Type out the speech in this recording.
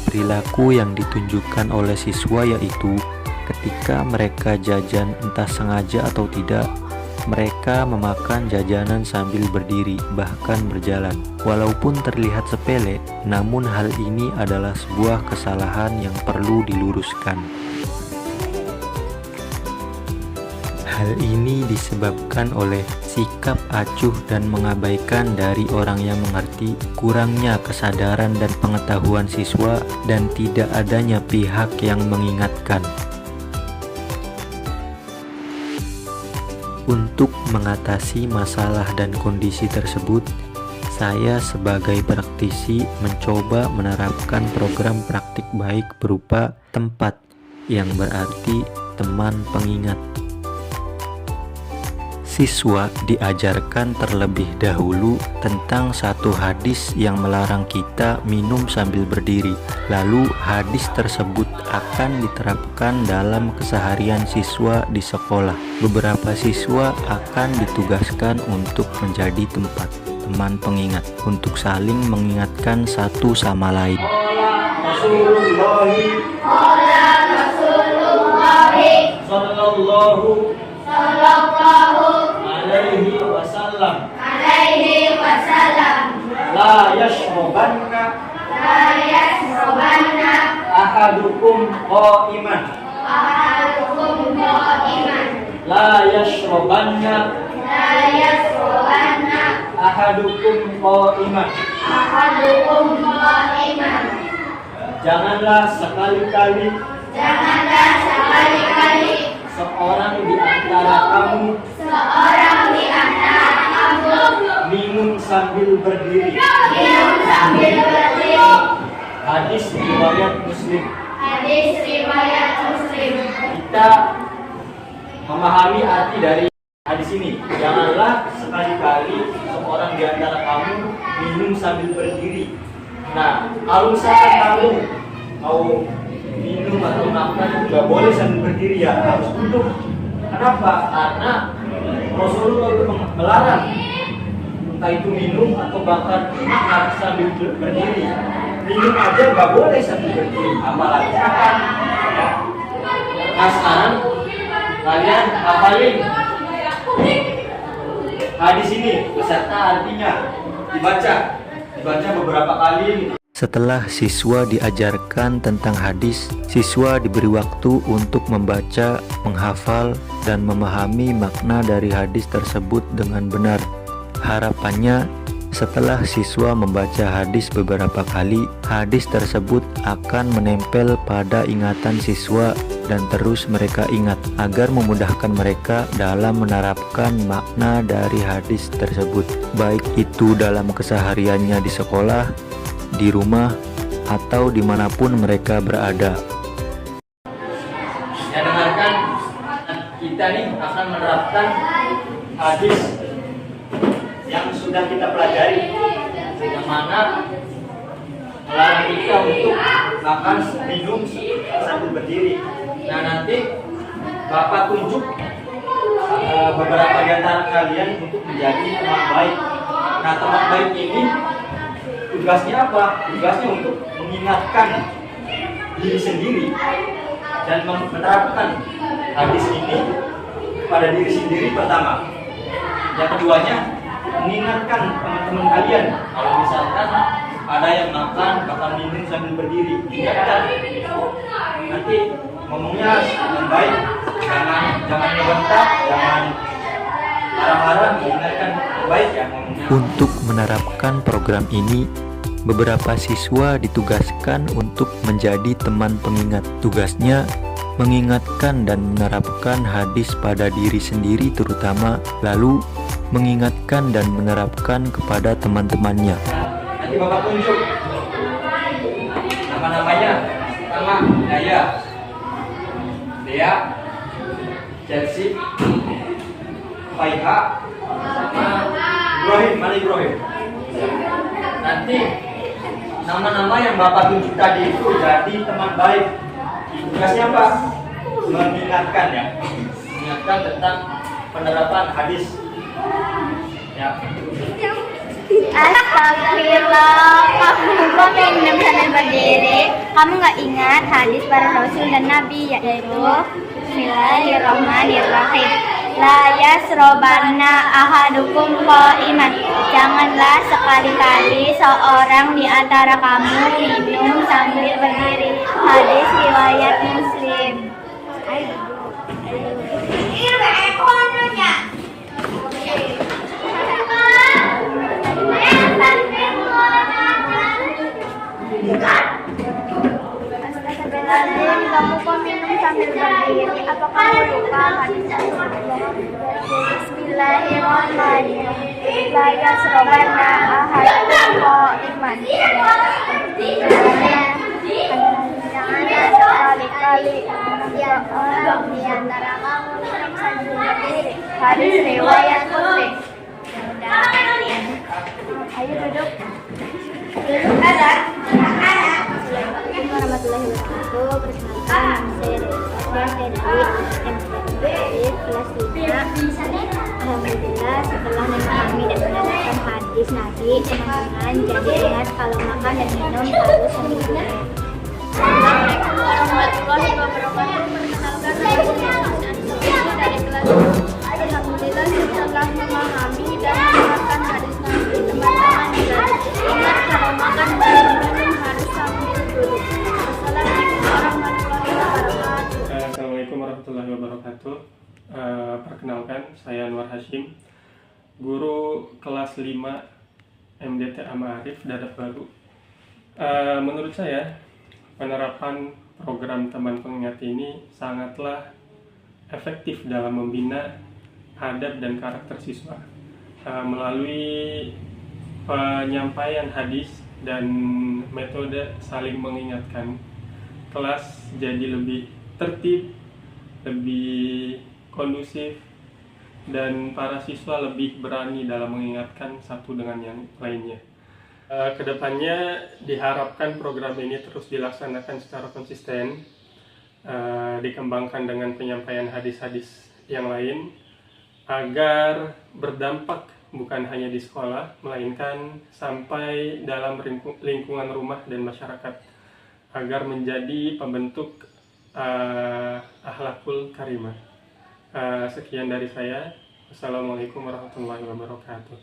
perilaku yang ditunjukkan oleh siswa, yaitu ketika mereka jajan entah sengaja atau tidak, mereka memakan jajanan sambil berdiri, bahkan berjalan. Walaupun terlihat sepele, namun hal ini adalah sebuah kesalahan yang perlu diluruskan. Hal ini disebabkan oleh sikap acuh dan mengabaikan dari orang yang mengerti, kurangnya kesadaran dan pengetahuan siswa, dan tidak adanya pihak yang mengingatkan. Untuk mengatasi masalah dan kondisi tersebut, saya sebagai praktisi mencoba menerapkan program praktik baik berupa tempat, yang berarti teman pengingat. Siswa diajarkan terlebih dahulu tentang satu hadis yang melarang kita minum sambil berdiri. Lalu hadis tersebut akan diterapkan dalam keseharian siswa di sekolah. Beberapa siswa akan ditugaskan untuk menjadi tempat teman pengingat untuk saling mengingatkan satu sama lain. alaihi wasallam la yashrobanna ahadukum qa'iman la yashrobanna ahadukum qa'iman. Janganlah sekali-kali seorang di antara kamu minum sambil berdiri. Hadis riwayat Muslim. Kita memahami arti dari hadis ini. Janganlah sekali-kali seorang di antara kamu minum sambil berdiri. Nah, kalau misalkan kamu mau minum atau makan nggak boleh sambil berdiri, ya harus duduk. Kenapa? Karena Rasulullah itu melarang entah itu minum atau bahkan makan sambil berdiri. Minum aja nggak boleh sambil berdiri, apalagi makan. Nah, sekarang kalian hafalin hadis ini beserta artinya, dibaca beberapa kali. Setelah siswa diajarkan tentang hadis, siswa diberi waktu untuk membaca, menghafal, dan memahami makna dari hadis tersebut dengan benar. Harapannya, setelah siswa membaca hadis beberapa kali, hadis tersebut akan menempel pada ingatan siswa dan terus mereka ingat, agar memudahkan mereka dalam menerapkan makna dari hadis tersebut, baik itu dalam kesehariannya di sekolah, di rumah, atau dimanapun mereka berada. Ya, dengarkan, kita nih akan menerapkan hadis yang sudah kita pelajari, yang mana melarang kita untuk makan minum sambil berdiri. Nah, nanti Bapak tunjuk beberapa di antara kalian untuk menjadi teman baik. Nah, teman baik ini tugasnya apa? Tugasnya untuk mengingatkan diri sendiri dan menerapkan hadis ini pada diri sendiri pertama. Yang keduanya, mengingatkan teman-teman kalian kalau misalkan ada yang makan bakal minum sambil berdiri, ingatkan. Nanti ngomongnya dengan baik, jangan ngebentak, jangan marah-marah, ingatkan baik ya ngomongnya. Untuk menerapkan program ini, beberapa siswa ditugaskan untuk menjadi teman pengingat. Tugasnya mengingatkan dan menerapkan hadis pada diri sendiri terutama, lalu mengingatkan dan menerapkan kepada teman-temannya. Nanti Bapak tunjuk nama-namanya. Pertama, Dea, Chelsea, Faiha, sama Ibrahim. Mana Ibrahim? Nanti nama-nama yang Bapak tunjuk tadi itu jadi teman baik. Tugasnya apa? Mengingatkan ya, mengingatkan tentang penerapan hadis. Ya. Astagfirullah, kamu kok minum sambil berdiri? Kamu nggak ingat hadis para rasul dan nabi, yaitu Bismillahirrahmanirrahim. La yasrobanna ahadukum qa'iman. Janganlah sekali-kali seorang di antara kamu minum sambil berdiri. Hadis riwayat Muslim. Astagfirullahaladzim, kamu kok minum sambil berdiri? Apa kamu lupa hadis Bismillahirrahmanirrahim. La yasrobanna ahadukum qa'iman. Janganlah sekali-kali seorang di antara kamu minum sambil berdiri. Hadis riwayat Muslim. Ayo duduk. Assalamualaikum warahmatullahi wabarakatuh. Perkenalkan, saya dari MTB kelas 5. Alhamdulillah, setelah memahami dan menerapkan hadis Nabi, teman-teman jadi ingat kalau makan dan minum harus sambil berdiri. Assalamualaikum warahmatullahi wabarakatuh. Perkenalkan, saya dari kelas 5. Alhamdulillah, setelah memahami dan menerapkan hadis Nabi, teman-teman jadi ingat kalau makan dan minum harus sambil duduk. Assalamualaikum warahmatullahi wabarakatuh. Perkenalkan, saya Anwar Hashim, guru kelas 5 MDTA Ma'arif Dadap Baru. Menurut saya, penerapan program teman pengingat ini sangatlah efektif dalam membina adab dan karakter siswa melalui penyampaian hadis dan metode saling mengingatkan. Kelas jadi lebih tertib, lebih kondusif, dan para siswa lebih berani dalam mengingatkan satu dengan yang lainnya. Kedepannya diharapkan program ini terus dilaksanakan secara konsisten, dikembangkan dengan penyampaian hadis-hadis yang lain, agar berdampak bukan hanya di sekolah, melainkan sampai dalam lingkungan rumah dan masyarakat, agar menjadi pembentuk akhlakul karimah. Sekian dari saya. Wassalamualaikum warahmatullahi wabarakatuh.